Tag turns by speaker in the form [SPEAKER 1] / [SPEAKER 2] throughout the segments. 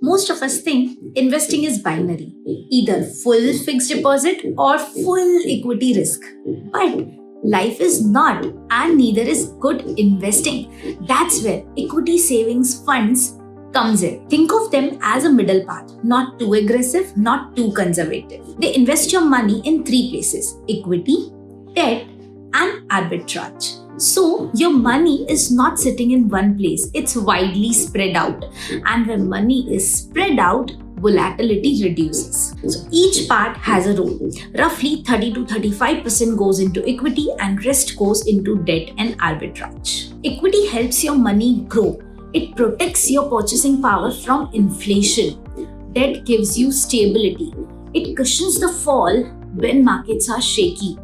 [SPEAKER 1] Most of us think investing is binary, either full fixed deposit or full equity risk. But life is not, and neither is good investing. That's where equity savings funds comes in. Think of them as a middle path, not too aggressive, not too conservative. They invest your money in three places: equity, debt, and arbitrage. So your money is not sitting in one place, it's widely spread out. And when money is spread out, volatility reduces. So each part has a role. Roughly 30 to 35% goes into equity and rest goes into debt and arbitrage. Equity helps your money grow. It protects your purchasing power from inflation. Debt gives you stability. It cushions the fall when markets are shaky.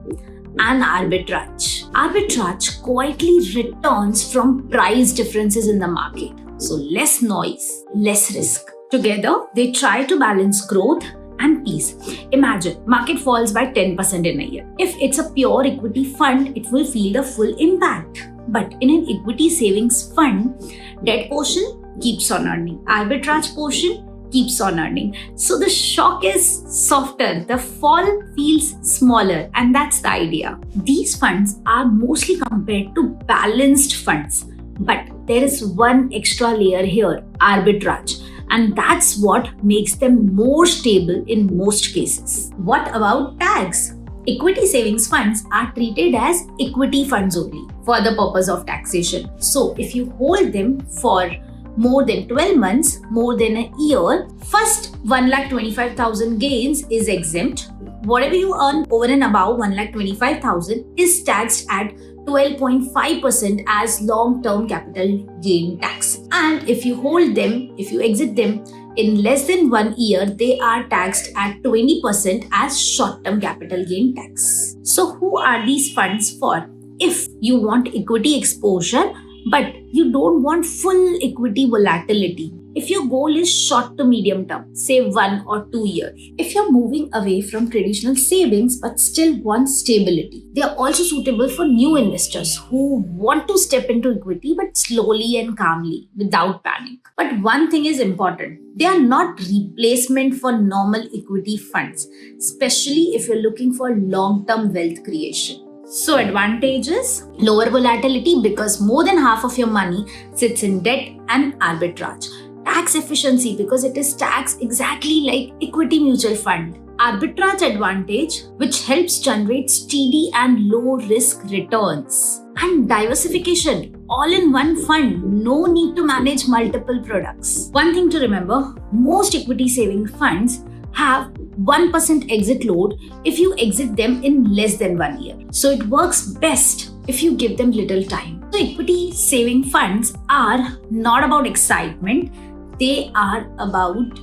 [SPEAKER 1] And arbitrage. Arbitrage quietly returns from price differences in the market. So less noise, less risk. Together, they try to balance growth and peace. Imagine, market falls by 10% in a year. If it's a pure equity fund, it will feel the full impact. But in an equity savings fund, debt portion keeps on earning. Arbitrage portion keeps on earning. So the shock is softer, the fall feels smaller, and that's the idea. These funds are mostly compared to balanced funds, but there is one extra layer here: arbitrage. And that's what makes them more stable in most cases. What about tax? Equity savings funds are treated as equity funds only for the purpose of taxation. So if you hold them for more than 12 months, more than a year, first 1,25,000 gains is exempt. Whatever you earn over and above 1,25,000 is taxed at 12.5% as long-term capital gain tax. And if you hold them, if you exit them in less than 1 year, they are taxed at 20% as short-term capital gain tax. So who are these funds for? If you want equity exposure, but you don't want full equity volatility. If your goal is short to medium term, say 1 or 2 years. If you're moving away from traditional savings but still want stability. They are also suitable for new investors who want to step into equity but slowly and calmly without panic. But one thing is important. They are not replacement for normal equity funds, especially if you're looking for long-term wealth creation. So advantages: lower volatility because more than half of your money sits in debt and arbitrage. Tax efficiency because it is taxed exactly like equity mutual fund. Arbitrage advantage which helps generate steady and low risk returns. And diversification, all in one fund, no need to manage multiple products. One thing to remember, most equity saving funds have 1% exit load if you exit them in less than 1 year. So it works best if you give them little time. So equity saving funds are not about excitement, they are about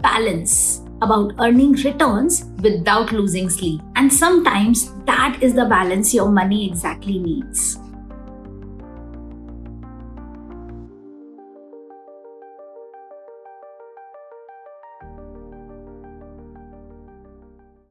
[SPEAKER 1] balance, about earning returns without losing sleep. And sometimes that is the balance your money exactly needs.